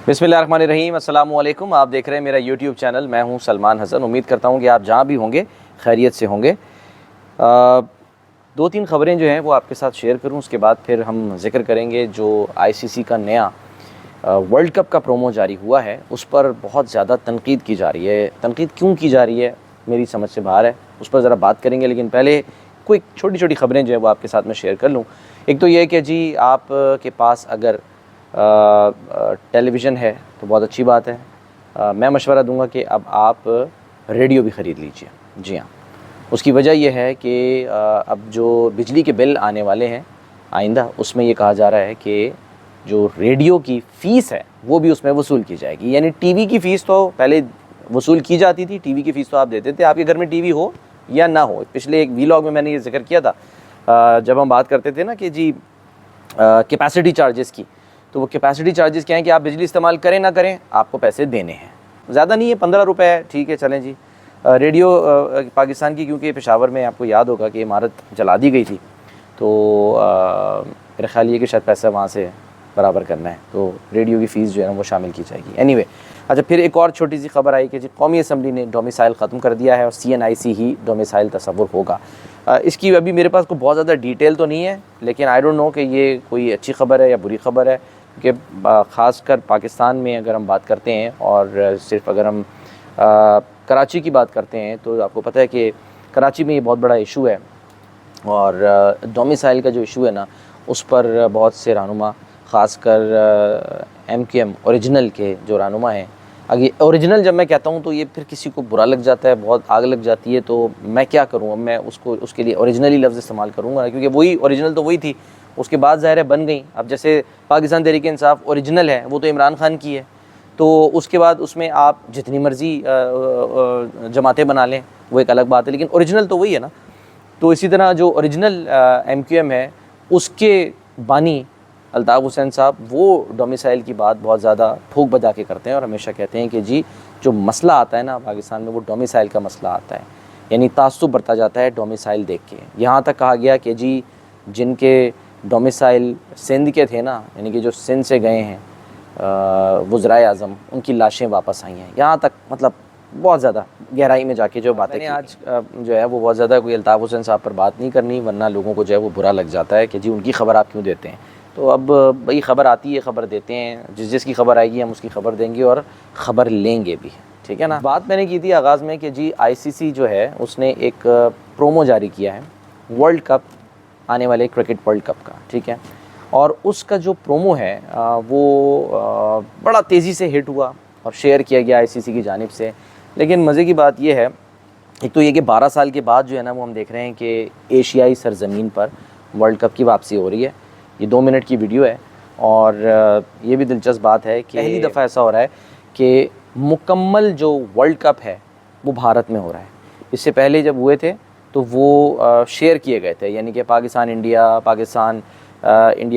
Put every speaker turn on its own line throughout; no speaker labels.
बिस्मिल्लाहिर्रहमानिर्रहीम, अस्सलामु अलैकुम। आप देख रहे हैं मेरा यूट्यूब चैनल। मैं हूं सलमान हसन। उम्मीद करता हूं कि आप जहां भी होंगे खैरियत से होंगे। दो तीन ख़बरें जो हैं वो आपके साथ शेयर करूं, उसके बाद फिर हम जिक्र करेंगे जो आईसीसी का नया वर्ल्ड कप का प्रोमो जारी हुआ है, उस पर बहुत ज़्यादा तनकीद की जा रही है। तनकीद क्यों की जा रही है मेरी समझ से बाहर है, उस पर ज़रा बात करेंगे। लेकिन पहले कोई छोटी छोटी ख़बरें जो है वो आपके साथ मैं शेयर कर लूँ। एक तो ये है कि जी आप के पास अगर टेलीविज़न है तो बहुत अच्छी बात है। मैं मशवरा दूंगा कि अब आप रेडियो भी ख़रीद लीजिए। जी हाँ, उसकी वजह यह है कि अब जो बिजली के बिल आने वाले हैं आइंदा, उसमें ये कहा जा रहा है कि जो रेडियो की फ़ीस है वो भी उसमें वसूल की जाएगी। यानी टीवी की फ़ीस तो पहले वसूल की जाती थी, टीवी की फ़ीस तो आप देते थे, आपके घर में टीवी हो या ना हो। पिछले एक वीलॉग में मैंने ये जिक्र किया था जब हम बात करते थे ना कि जी कैपेसिटी चार्जेस की। तो वो कैपेसिटी चार्जेस क्या है कि आप बिजली इस्तेमाल करें ना करें, आपको पैसे देने हैं। ज़्यादा नहीं है, 15 रुपये है, ठीक है, चलें जी। रेडियो पाकिस्तान की, क्योंकि पेशावर में आपको याद होगा कि इमारत जला दी गई थी, तो मेरा ख्याल ये कि शायद पैसा वहाँ से बराबर करना है, तो रेडियो की फ़ीस जो है ना वो शामिल की जाएगी। एनीवे, अच्छा, फिर एक और छोटी सी खबर आई कि जी कौमी असम्बली ने डोमिसाइल ख़त्म कर दिया है और CNIC ही डोमिसाइल तस्वुर होगा। इसकी अभी मेरे पास कोई बहुत ज़्यादा डिटेल तो नहीं है, लेकिन आई डोंट नो कि ये कोई अच्छी खबर है या बुरी खबर है, क्योंकि ख़ासकर पाकिस्तान में अगर हम बात करते हैं और सिर्फ अगर हम कराची की बात करते हैं तो आपको पता है कि कराची में ये बहुत बड़ा इशू है। और डोमिसाइल का जो इशू है ना, उस पर बहुत से रहनुमा, ख़ासकर MKM ओरिजिनल के जो रहनुमा हैं, आगे ओरिजिनल जब मैं कहता हूँ तो ये फिर किसी को बुरा लग जाता है, बहुत आग लग जाती है, तो मैं क्या करूँ, अब मैं उसको उसके लिए ओरिजिनली लफ्ज़ इस्तेमाल करूँगा ना, क्योंकि वही ओरिजिनल तो वही थी, उसके बाद ज़ाहिर है बन गई। अब जैसे पाकिस्तान तहरीक इंसाफ ओरिजिनल है, वो तो इमरान खान की है, तो उसके बाद उसमें आप जितनी मर्ज़ी जमातें बना लें, वो एक अलग बात है, लेकिन ओरिजिनल तो वही है ना। तो इसी तरह जो ओरिजिनल MQM है, उसके बानी अल्ताफ़ हुसैन साहब, वो डोमिसाइल की बात बहुत ज़्यादा ठोक बजा के करते हैं और हमेशा कहते हैं कि जी जो मसला आता है ना पाकिस्तान में, वो डोमिसाइल का मसला आता है, यानी तासुब बरता जाता है डोमिसाइल देख के। यहाँ तक कहा गया कि जी जिनके डोमिसाइल सिंध के थे ना, यानी कि जो सिंध से गए हैं वज़राए आज़म, उनकी लाशें वापस आई हैं। यहाँ तक मतलब बहुत ज़्यादा गहराई में जाके जो बातें आज जो है वो बहुत ज़्यादा कोई अल्ताफ़ हुसैन साहब पर बात नहीं करनी, वरना लोगों को जो है वो बुरा लग जाता है कि जी उनकी खबर आप क्यों देते हैं। तो अब भाई खबर आती है, खबर देते हैं, जिसकी खबर आएगी हम उसकी खबर देंगे और ख़बर लेंगे भी, ठीक है ना। बात मैंने की थी आगाज़ में कि जी ICC जो है उसने एक प्रोमो जारी किया है वर्ल्ड कप, आने वाले क्रिकेट वर्ल्ड कप का, ठीक है। और उसका जो प्रोमो है वो बड़ा तेज़ी से हिट हुआ और शेयर किया गया ICC की जानिब से। लेकिन मज़े की बात यह है, एक तो ये कि 12 साल के बाद जो है ना वो हम देख रहे हैं कि एशियाई सरज़मीन पर वर्ल्ड कप की वापसी हो रही है। ये 2 मिनट की वीडियो है और ये भी दिलचस्प बात है कि पहली दफ़ा ऐसा हो रहा है कि मुकम्मल जो वर्ल्ड कप है वो भारत में हो रहा है। इससे पहले जब हुए थे तो वो शेयर किए गए थे, यानी कि पाकिस्तान इंडिया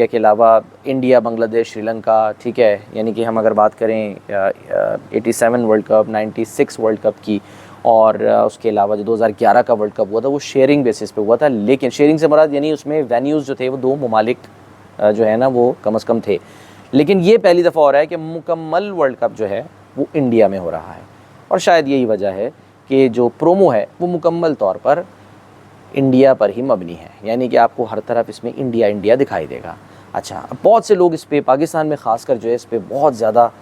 के अलावा इंडिया, बांग्लादेश, श्रीलंका, ठीक है। यानी कि हम अगर बात करें 87 वर्ल्ड कप, 96 वर्ल्ड कप की, और उसके अलावा जो 2011 का वर्ल्ड कप हुआ था वो शेयरिंग बेसिस पे हुआ था। लेकिन शेयरिंग से मुराद यानी उसमें वेन्यूज़ जो थे वो 2 ममालिक जो है ना वो कम से कम थे। लेकिन ये पहली दफ़ा हो रहा है कि मुकम्मल वर्ल्ड कप जो है वो इंडिया में हो रहा है, और शायद यही वजह है कि जो प्रोमो है वो मुकम्मल तौर पर इंडिया पर ही मबनी है, यानी कि आपको हर तरफ इसमें इंडिया इंडिया दिखाई देगा। अच्छा, अब बहुत से लोग इस पर, पाकिस्तान में ख़ासकर जो है इस पर बहुत ज़्यादा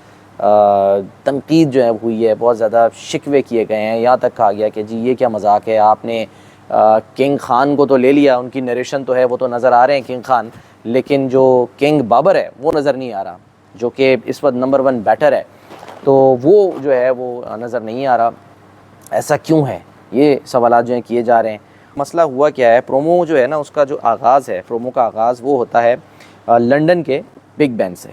तनकीद जो है हुई है, बहुत ज़्यादा शिकवे किए गए हैं। यहाँ तक कहा गया कि जी ये क्या मजाक है, आपने किंग खान को तो ले लिया, उनकी नरेशन तो है, वो तो नज़र आ रहे हैं किंग खान, लेकिन जो किंग बाबर है वो नज़र नहीं आ रहा, जो कि इस वक्त नंबर 1 बैटर है, तो वो जो है वो नज़र नहीं आ रहा। ऐसा क्यों है, ये सवाल जो हैं किए जा रहे हैं। मसला हुआ क्या है, प्रोमो जो है ना उसका जो आगाज़ है, प्रोमो का आगाज़ वो होता है लंदन के बिग बैन से,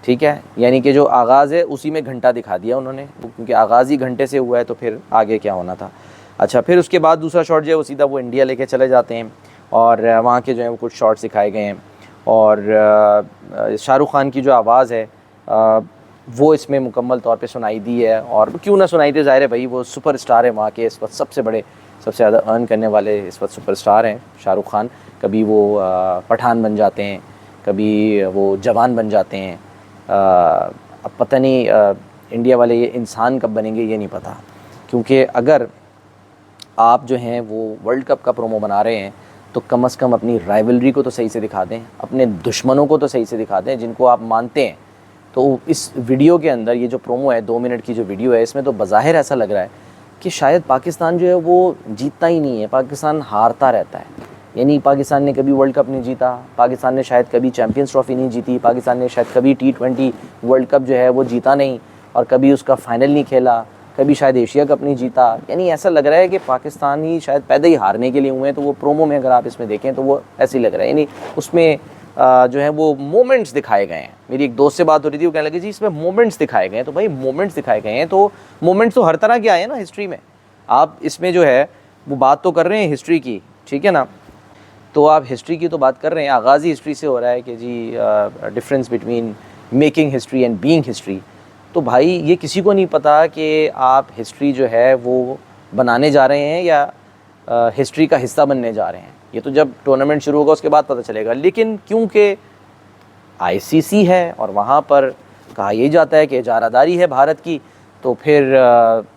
ठीक है। यानी कि जो आगाज़ है उसी में घंटा दिखा दिया उन्होंने, क्योंकि आगाज़ ही घंटे से हुआ है तो फिर आगे क्या होना था। अच्छा, फिर उसके बाद दूसरा शॉट जो है वो सीधा वो इंडिया लेके चले जाते हैं और वहाँ के जो है वो कुछ शॉट्स दिखाए गए हैं। और शाहरुख़ खान की जो आवाज़ है वो इसमें मुकम्मल तौर पे सुनाई दी है, और क्यों ना सुनाई दे, ज़ाहिर है भाई वो सुपरस्टार है वहाँ के, इस वक्त सबसे बड़े, सबसे ज़्यादा अर्न करने वाले इस वक्त सुपरस्टार हैं शाहरुख़ खान। कभी वो पठान बन जाते हैं, कभी वो जवान बन जाते हैं, अब पता नहीं इंडिया वाले ये इंसान कब बनेंगे ये नहीं पता, क्योंकि अगर आप जो हैं वो वर्ल्ड कप का प्रोमो बना रहे हैं तो कम से कम अपनी राइवलरी को तो सही से दिखा दें, अपने दुश्मनों को तो सही से दिखा दें जिनको आप मानते हैं। तो इस वीडियो के अंदर ये जो प्रोमो है 2 मिनट की जो वीडियो है, इसमें तो बज़ाहिर ऐसा लग रहा है कि शायद पाकिस्तान जो है वो जीतता ही नहीं है, पाकिस्तान हारता रहता है। यानी पाकिस्तान ने कभी वर्ल्ड कप नहीं जीता, पाकिस्तान ने शायद कभी चैम्पियंस ट्रॉफ़ी नहीं जीती, पाकिस्तान ने शायद कभी T20 वर्ल्ड कप जो है वो जीता नहीं और कभी उसका फ़ाइनल नहीं खेला, कभी शायद एशिया कप नहीं जीता। यानी ऐसा लग रहा है कि पाकिस्तान ही शायद पैदा ही हारने के लिए हुए हैं। तो वो प्रोमो में अगर आप इसमें देखें तो वो ऐसे ही लग रहा है, यानी उसमें जो है वो मोमेंट्स दिखाए गए हैं। मेरी एक दोस्त से बात हो रही थी, वो कहने लगी जी इसमें मोमेंट्स दिखाए गए हैं। तो भाई मोमेंट्स दिखाए गए हैं तो मोमेंट्स तो हर तरह के आए हैं ना हिस्ट्री में। आप इसमें जो है वो बात तो कर रहे हैं हिस्ट्री की, ठीक है ना, तो आप हिस्ट्री की तो बात कर रहे हैं, आगाज़ ही हिस्ट्री से हो रहा है कि जी difference between making history and being history. तो भाई ये किसी को नहीं पता कि आप हिस्ट्री जो है वो बनाने जा रहे हैं या हिस्ट्री का हिस्सा बनने जा रहे हैं। ये तो जब टूर्नामेंट शुरू होगा उसके बाद पता चलेगा। लेकिन क्योंकि आईसीसी है और वहाँ पर कहा यही जाता है कि इजारादारी है भारत की, तो फिर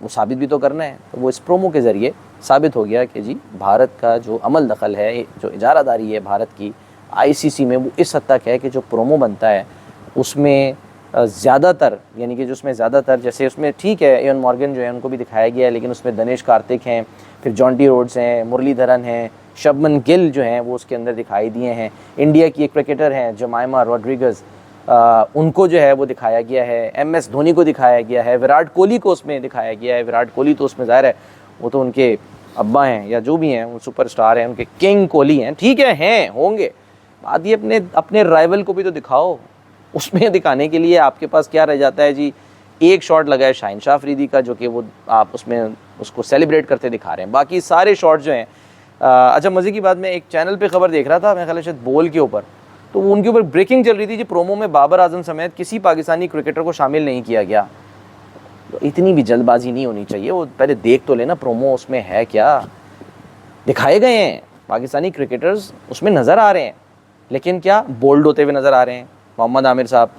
वो साबित भी तो करना है। तो वो इस प्रोमो के ज़रिए साबित हो गया कि जी भारत का जो अमल दखल है, जो इजारादारी है भारत की आईसीसी में, वो इस हद तक है कि जो प्रोमो बनता है उसमें ज़्यादातर, यानी कि जो उसमें ज़्यादातर, जैसे उसमें ठीक है इयन मॉर्गन जो है उनको भी दिखाया गया है, लेकिन उसमें दिनेश कार्तिक हैं, फिर जॉन्टी रोड्स हैं, मुरलीधरन हैं, शबमन गिल जो हैं वो उसके अंदर दिखाई दिए हैं। इंडिया की एक क्रिकेटर हैं जमाइमा रॉड्रिगज़, उनको जो है वो दिखाया गया है। एमएस धोनी को दिखाया गया है, विराट कोहली को उसमें दिखाया गया है। विराट कोहली तो उसमें ज़ाहिर है वो तो उनके अब्बा हैं या जो भी हैं, वो सुपरस्टार हैं, उनके किंग कोहली हैं, ठीक है, हैं होंगे। बात ये अपने राइवल को भी तो दिखाओ। उसमें दिखाने के लिए आपके पास क्या रह जाता है जी, एक शॉट लगा है शाहीन शाह अफरीदी का जो कि वो आप उसमें उसको सेलिब्रेट करते दिखा रहे हैं, बाकी सारे शॉट जो हैं। अच्छा मज़े की बात, मैं एक चैनल पे खबर देख रहा था, मेरे ख्याल है शायद बोल के ऊपर, तो वो उनके ऊपर ब्रेकिंग चल रही थी जी, प्रोमो में बाबर आजम समेत किसी पाकिस्तानी क्रिकेटर को शामिल नहीं किया गया। तो इतनी भी जल्दबाजी नहीं होनी चाहिए, वो पहले देख तो लेना प्रोमो उसमें है क्या। दिखाए गए हैं पाकिस्तानी क्रिकेटर्स उसमें नज़र आ रहे हैं, लेकिन क्या बोल्ड होते हुए नज़र आ रहे हैं। मोहम्मद आमिर साहब,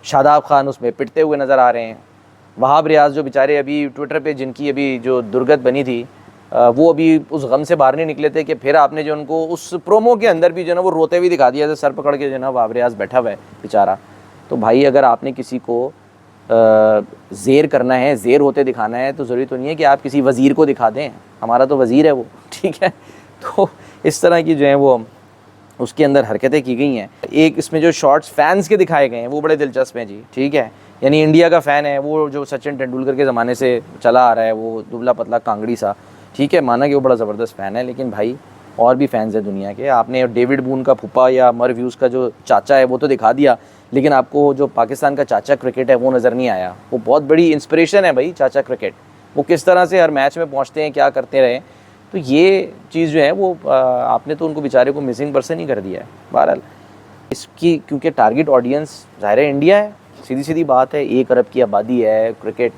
शादाब खान उसमें पिटते हुए नज़र आ रहे हैं। वहाब रियाज जो बेचारे अभी ट्विटर पे जिनकी अभी जो दुर्गत बनी थी, वो अभी उस गम से बाहर नहीं निकले थे कि फिर आपने जो उनको उस प्रोमो के अंदर भी जो ना वो रोते हुए दिखा दिया था, सर पकड़ के जो ना वहाब रियाज बैठा हुआ है बेचारा। तो भाई अगर आपने किसी को ज़ेर करना है, ज़ेर होते दिखाना है, तो ज़रूरी तो नहीं है कि आप किसी वज़ीर को दिखा दें। हमारा तो वज़ीर है वो, ठीक है। तो इस तरह की जो है वो उसके अंदर हरकतें की गई हैं। एक इसमें जो शॉट्स फैंस के दिखाए गए हैं वो बड़े दिलचस्प हैं जी, ठीक है। यानी इंडिया का फ़ैन है वो, जो सचिन तेंदुलकर के ज़माने से चला आ रहा है, वो दुबला पतला कांगड़ी सा, ठीक है, माना कि वो बड़ा ज़बरदस्त फ़ैन है, लेकिन भाई और भी फ़ैन्स हैं दुनिया के। आपने डेविड बून का फूफा या मर व्यूज़ का जो चाचा है वो तो दिखा दिया, लेकिन आपको जो पाकिस्तान का चाचा क्रिकेट है वो नज़र नहीं आया। वो बहुत बड़ी इंस्पिरेशन है भाई चाचा क्रिकेट, वो किस तरह से हर मैच में पहुँचते हैं, क्या करते रहे। तो ये चीज़ जो है वो आपने तो उनको बेचारे को मिसिंग पर्सन ही कर दिया है। बहरहाल इसकी क्योंकि टारगेट ऑडियंस ज़ाहिर है इंडिया है, सीधी सीधी बात है, 1 अरब की आबादी है, क्रिकेट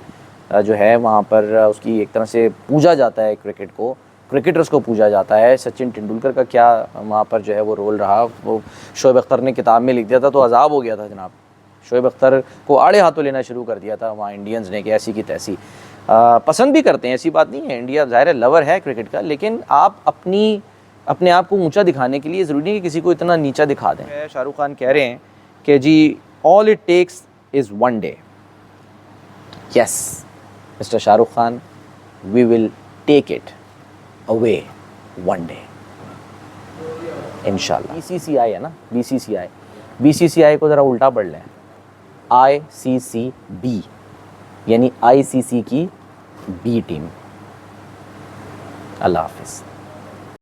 जो है वहाँ पर उसकी एक तरह से पूजा जाता है, क्रिकेट को, क्रिकेटर्स को पूजा जाता है। सचिन तेंदुलकर का क्या वहाँ पर जो है वो रोल रहा, वो शोएब अख्तर ने किताब में लिख दिया था तो अजाब हो गया था जनाब। शोएब अख्तर को आड़े हाथों लेना शुरू कर दिया था वहाँ इंडियंस ने कि ऐसी की तैसी। पसंद भी करते हैं, ऐसी बात नहीं है, इंडिया ज़ाहिर है लवर है क्रिकेट का, लेकिन आप अपने आप को ऊंचा दिखाने के लिए ज़रूरी नहीं कि किसी को इतना नीचा दिखा दें। शाहरुख खान कह रहे हैं कि जी all it takes is 1 day. Yes mister Shahrukh Khan, we will take it away 1 day इंशाल्लाह। बीसीसीआई है ना, बीसीसीआई को ज़रा उल्टा पढ़ लें, ICCB, यानी ICC की B टीम। अल्लाह हाफिज़।